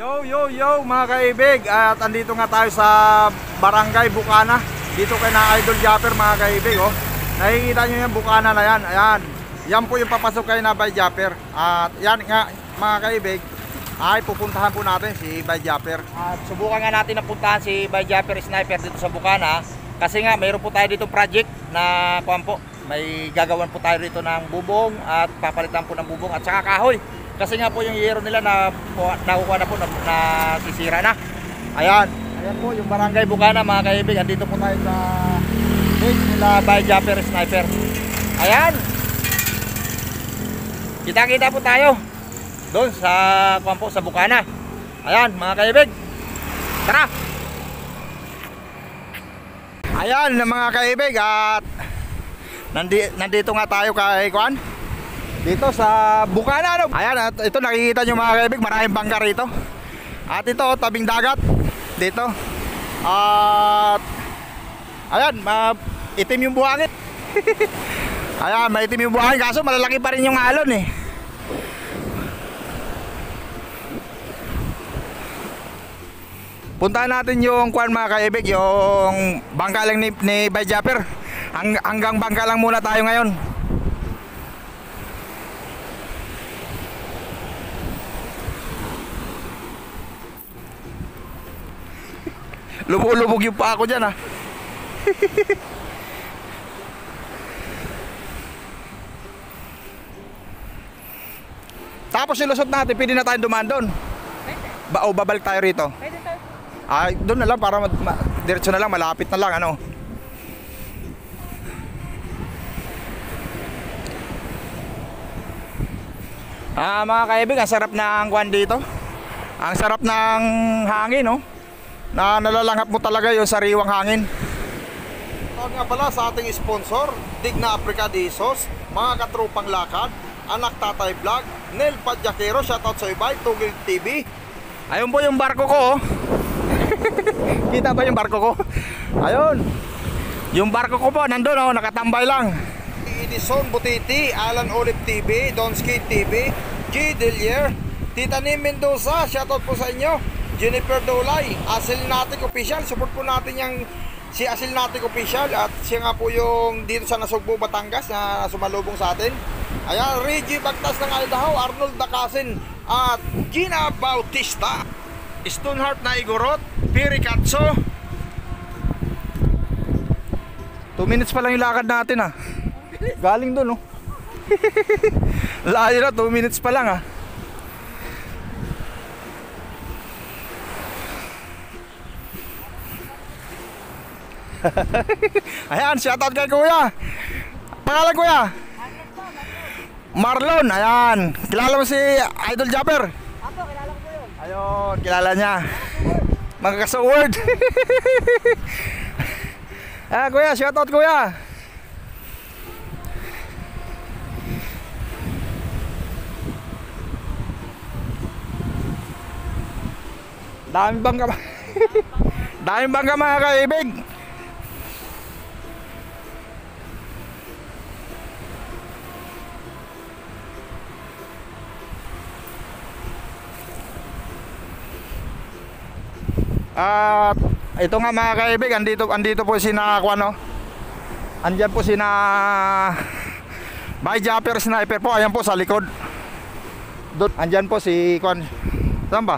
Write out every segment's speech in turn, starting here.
Yo mga kaibig, at andito nga tayo sa Barangay Bukana. Dito kay na Idol Japper mga kaibig, oh. Nakikita nyo yung Bukana na yan. Ayan, yan po yung papasok kay na Bay Japper. At yan nga mga kaibig, ay pupuntahan po natin si Bay Japper. At subukan nga natin na puntahan si Bay Japper Sniper dito sa Bukana. Kasi nga mayroon po tayo dito project na kuwan po. May gagawan po tayo rito ng bubong at papalitan po ng bubong at saka kahoy. Kasi nga po yung yero nila na nakukuha na po na sisira na. Ayan po yung Barangay Bukana mga kaibig. Andito po tayo sa page nila Bay Japper Sniper. Ayan, kita-kita po tayo doon sa kuwan po sa Bukana. Ayan mga kaibig, tara. Ayan mga kaibig, at nandito nga tayo kay kuwan dito sa Bukana, ano? Ayan, at ito nakikita nyo mga kaibig, maraming bangka rito. At ito, tabing dagat dito. At ayan, itim yung buhangin. Ayan, maitim yung buhangin, kaso malalaki pa rin yung alon eh. Puntahan natin yung kuwan mga kaibig, yung bangka lang ni Bay Japper. Hanggang bangka lang muna tayo ngayon. Lubog-lubog yung pa ako dyan, ha. Tapos ilusot natin, pwede na tayong dumaan doon. O babalik tayo rito? Pwede tayo. Ay, doon na lang para diretso na lang, malapit na lang, ano. Mga kaibig, ang sarap ng kuwan dito. Ang sarap ng hangin, no? Na nalalanghap mo talaga yung sariwang hangin. Tawag nga pala sa ating sponsor, Digna Africa Disos, mga katrupang lakad, Anak Tatay Vlog, Nel Padjakero, shoutout sa ibay, Tugil TV. Ayun po yung barko ko, oh. Kita ba yung barko ko? Ayun, yung barko ko po, nandun, oh, nakatambay lang. Edison Butiti, Alan Olive TV, Donski TV, G. Delier, Tita Nim Mendoza, shoutout po sa inyo. Jennifer Dolay, Asilnatic Official, support po natin yung si Asilnatic Official, at siya nga po yung dito sa Nasugbo, Batangas na sumalubong sa atin. Ayan, Reggie Bagtas ng Idaho, Arnold Dakasin at Gina Bautista, Stoneheart na Igorot, Piri Katso. 2 minutes pa lang yung lakad natin, ha. Galing doon, oh. Layo na, 2 minutes pa lang, ha. Ayan, shoutout kay kuya. Pangalan kuya? Marlon. Ayan, kilala mo si Idol Japper? Apo, kilala ko po yun. Ayun, kilala niya. Mga kasaword. Ayan kuya, shoutout kuya. Daming bangka. Daming bangka mga kaibig. At ito nga mga kaibig, andito po sina Kuano. Andyan po sina Bay Japper Sniper po. Ayan po sa likod. Doon, andyan po si Kuan. Tama ba?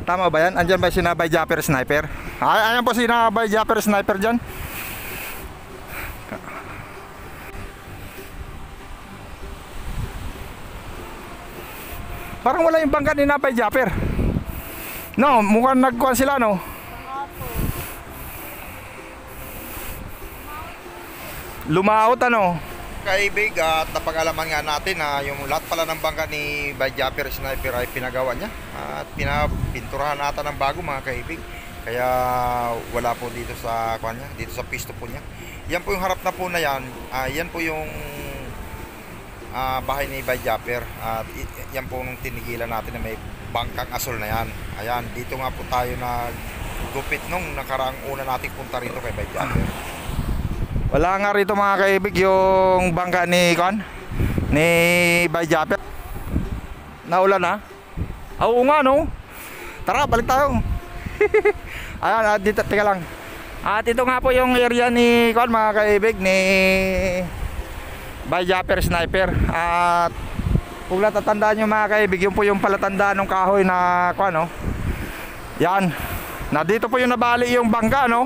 Tama ba yan? Andyan ba sina Bay Japper Sniper? Ayan po sina Bay Japper Sniper dyan. Parang wala yung bangka ni Bay Japper. No, mukhang nagkuhan sila, no? Lumaot, ano? Kaibig, at napag-alaman nga natin na yung lahat pala ng bangka ni Bay Japper Sniper ay pinagawa niya at pinapinturahan nata ng bago mga kaibig. Kaya wala po dito sa kanya, dito sa pisto po niya. Yan po yung harap na po na yan. Yan po yung bahay ni Bay Japper. At yan po nung tinigilan natin na may bangkang asol na yan. Ayan, dito nga po tayo na gupit nung nakaraang una nating punta rito kay Bay Japper. Wala nga rito mga kaibig yung bangka ni Bay Japper. Naulan na? Oo nga, no? Tara, balik tayo. Ayan, dito, teka lang. At ito nga po yung area ni Kwan, mga kaibig, ni Byjapper Sniper. At kung natatandaan nyo mga kaibig, yun po yung palatandaan ng kahoy na Kwan, no? Yan. Na dito po yung nabali yung bangka, no?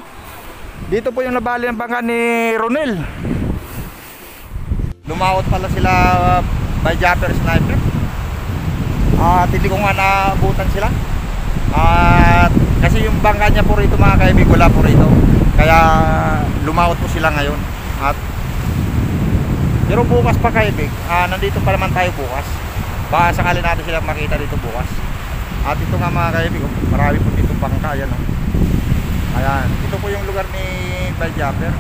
Dito po yung nabali ang bangka ni Ronel. Lumawot pala sila Byjapper Sniper. At hindi ko nga naabutan sila. At kasi yung bangka niya po rito mga kaibig, wala po rito. Kaya lumawot po sila ngayon. At pero bukas pa kaibig, nandito pa naman tayo bukas. Baka sakali natin sila makita dito bukas. At ito nga mga kaibig, marami po dito bangka. Ayan, oh. Ayan, ito po yung lugar ni Byjapper.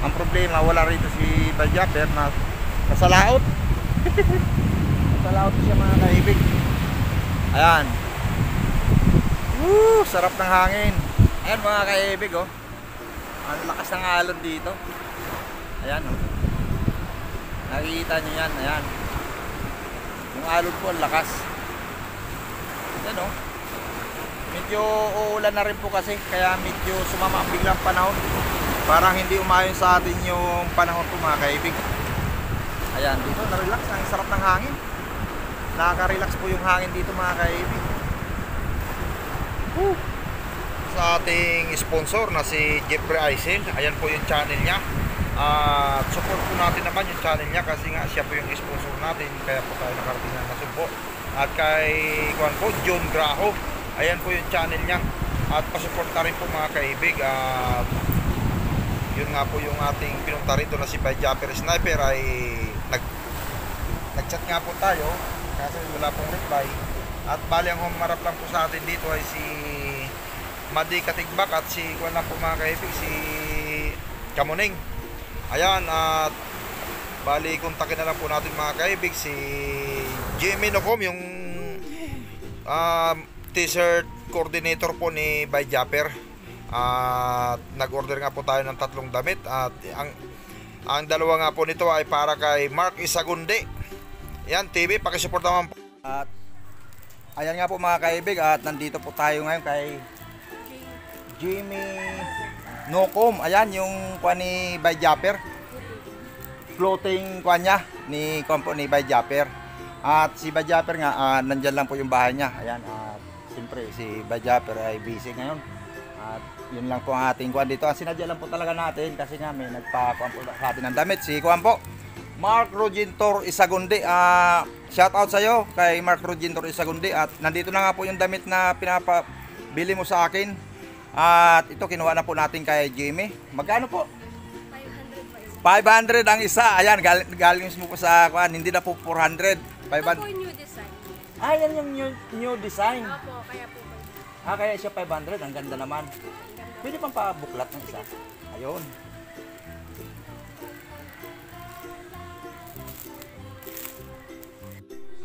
Ang problema, wala rito si Byjapper na nasa laot. Nasa laot siya mga kaibig. Ayan. Sarap ng hangin. Ayan mga kaibig, oh. Ang lakas ng alon dito. Ayan, oh. Nakikita nyo yan, ayan. Yung alon po, ang lakas. Ayan, oh. Medyo uulan na rin po kasi, kaya medyo sumama ang biglang panahon. Parang hindi umayon sa atin yung panahon po mga kaibig. Ayan, dito na-relax. Ang sarap ng hangin. Nakaka-relax po yung hangin dito mga kaibig. Sa ating sponsor na si Jeffrey Aisel, ayan po yung channel niya. Support po natin naman yung channel niya kasi nga siya po yung sponsor natin, kaya po tayo nakarating na nasumpo. At kay Juan po, John Graho, ayan po yung channel niya. At pasupport na rin po mga kaibig. Yun nga po yung ating pinunta rito na si Byjapper Sniper ay nag-chat nga po tayo kasi wala pong reply. At bali ang humarap lang po sa atin dito ay si Madi Katigbak at si Juan lang po mga kaibig, si Kamuning. Ayan, at bali kontakin na lang po natin mga kaibig si Jimmy Nocom, yung t-shirt coordinator po ni Byjapper. At nag-order nga po tayo ng 3 damit. At ang dalawa nga po nito ay para kay Mark Isagunde. Yan, TV, pakisupport naman po. At ayan nga po mga kaibig, at nandito po tayo ngayon kay Jimmy Nocom. Ayan yung kuha ni Byjapper, floating kuha niya ni Byjapper. At si Byjapper nga nandyan lang po yung bahay niya. Ayan, at siyempre si Byjapper ay busy ngayon. At yun lang po ang ating kuha dito. Sinadya lang po talaga natin kasi nga may nagpakuha po sa atin ng damit. Si kuha po Mark Rogintor Isagundi. Shout out sa iyo kay Mark Rogintor Isagundi. At nandito na nga po yung damit na pinapabili mo sa akin. At ito kinuha na po natin kay Jimmy. Magkano po? 500 ang isa. Ayan, galing mismo po sa kuan, hindi na po 400. 500. Ito po new design. Yan yung new design. Opo, kaya po. Kaya siya 500. Ang ganda naman. Pwede pang pabuklat ng isa. Ayun.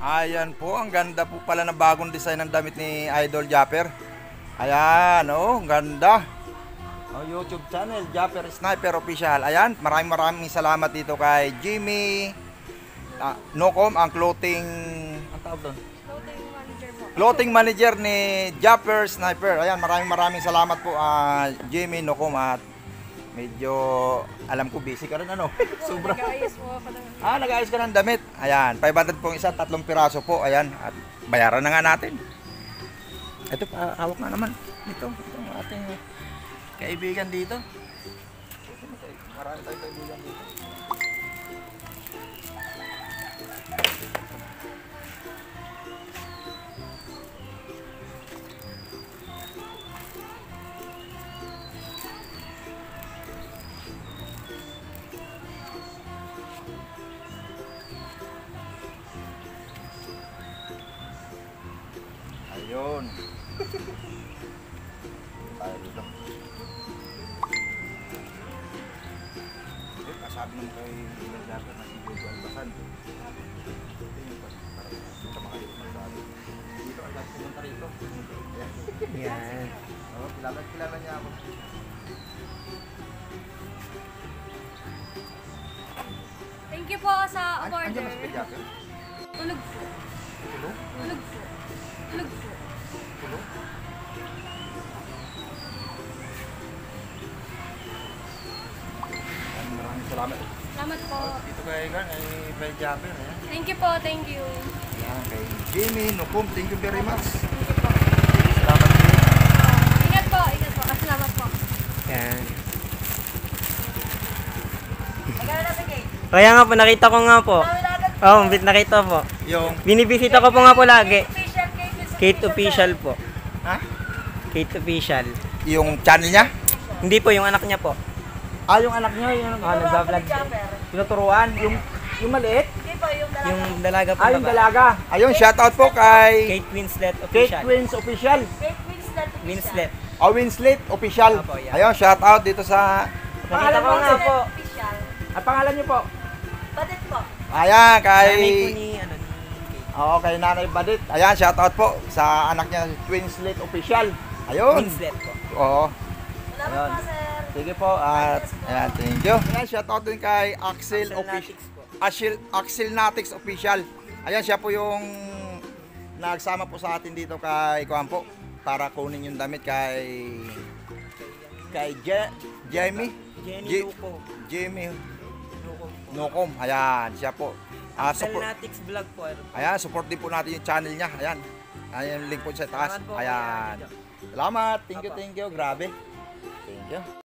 Ayan po, ang ganda po pala ng bagong design ng damit ni Idol Japper. Ayan, oh, ang ganda. Oh, YouTube channel, Japper Sniper Official. Ayan, maraming salamat dito kay Jimmy Nocom, ang clothing, ang tawag doon? Clothing manager po. Clothing manager ni Japper Sniper. Ayan, maraming salamat po Jimmy Nocom. At medyo, alam ko busy ka rin ano. Sobra. Nag-ayos po ako ng... Nag-ayos ka ng damit. Ayan, 500 po isa, 3 piraso po. Ayan, at bayaran na nga natin. Ito, hawak na naman. Ito ang ating kaibigan dito. Marami tayong kaibigan dito. Ayun. Tayo dito. Sabi naman kay Byjapper na si Diego Albasan. Dito makalimutan. Dito ang last pumunta rito. Yan. Kilala niya ako. Thank you po sa order. Andiyan mas Byjapper? Tulog po. Tulog? Tulog po. Tulog po. Tulog? Salamat. Salamat po. Dito kay Gan, kay Jabber. Ayan. Thank you po, thank you. Ayan, kay Jimmy, Nukum, thank you very much. Thank you po. Salamat din. Ingat po, ingat po. Salamat po. Yan. Kaya nga po, nakita ko nga po. Oo, nakita po. Yung, Binibisita ko po nga po lagi. Kate Official po. ha? Kate Official. Yung channel niya? Hindi po, yung anak niya po. Ah, yung anak niya, yung Nagbablog po. tinuturuan, yung maliit. Yung dalaga po. Ah, yung baba. dalaga. Ayun, shoutout po kay Kate Winslet Kate Official. Twins Official. Winslet. Winslet Official. Opo, yan. Ayun, shoutout dito sa... Nakita ko nga po. Ang pangalan niyo po? Badit po. Ayan, kay... Nanay po ni, ano, ni Kate. Oo, kay Nanay Badit. Ayan, shoutout po sa anak niya, Twinslet Official. Ayun. Winslet po. Oo. Salamat Ayun. po, sir. Sige po, at ayan, thank you. Ayan, shoutout din kay Axel Official. Natics po. Axel Natics Official. Ayan, siya po yung nagsama po sa atin dito kay Kuan po para kunin yung damit kay Jamie. Jenny Luco. Jamie Luco po. Nukom. Ayan, siya po. Axel Support. Natics vlog po. Ano po. Ayan, support din po natin yung channel niya. Ayan. Ayan yung link po sa taas. Salamat po, Ayan. Kuya Jojo. Salamat. Thank you. Grabe. Thank you.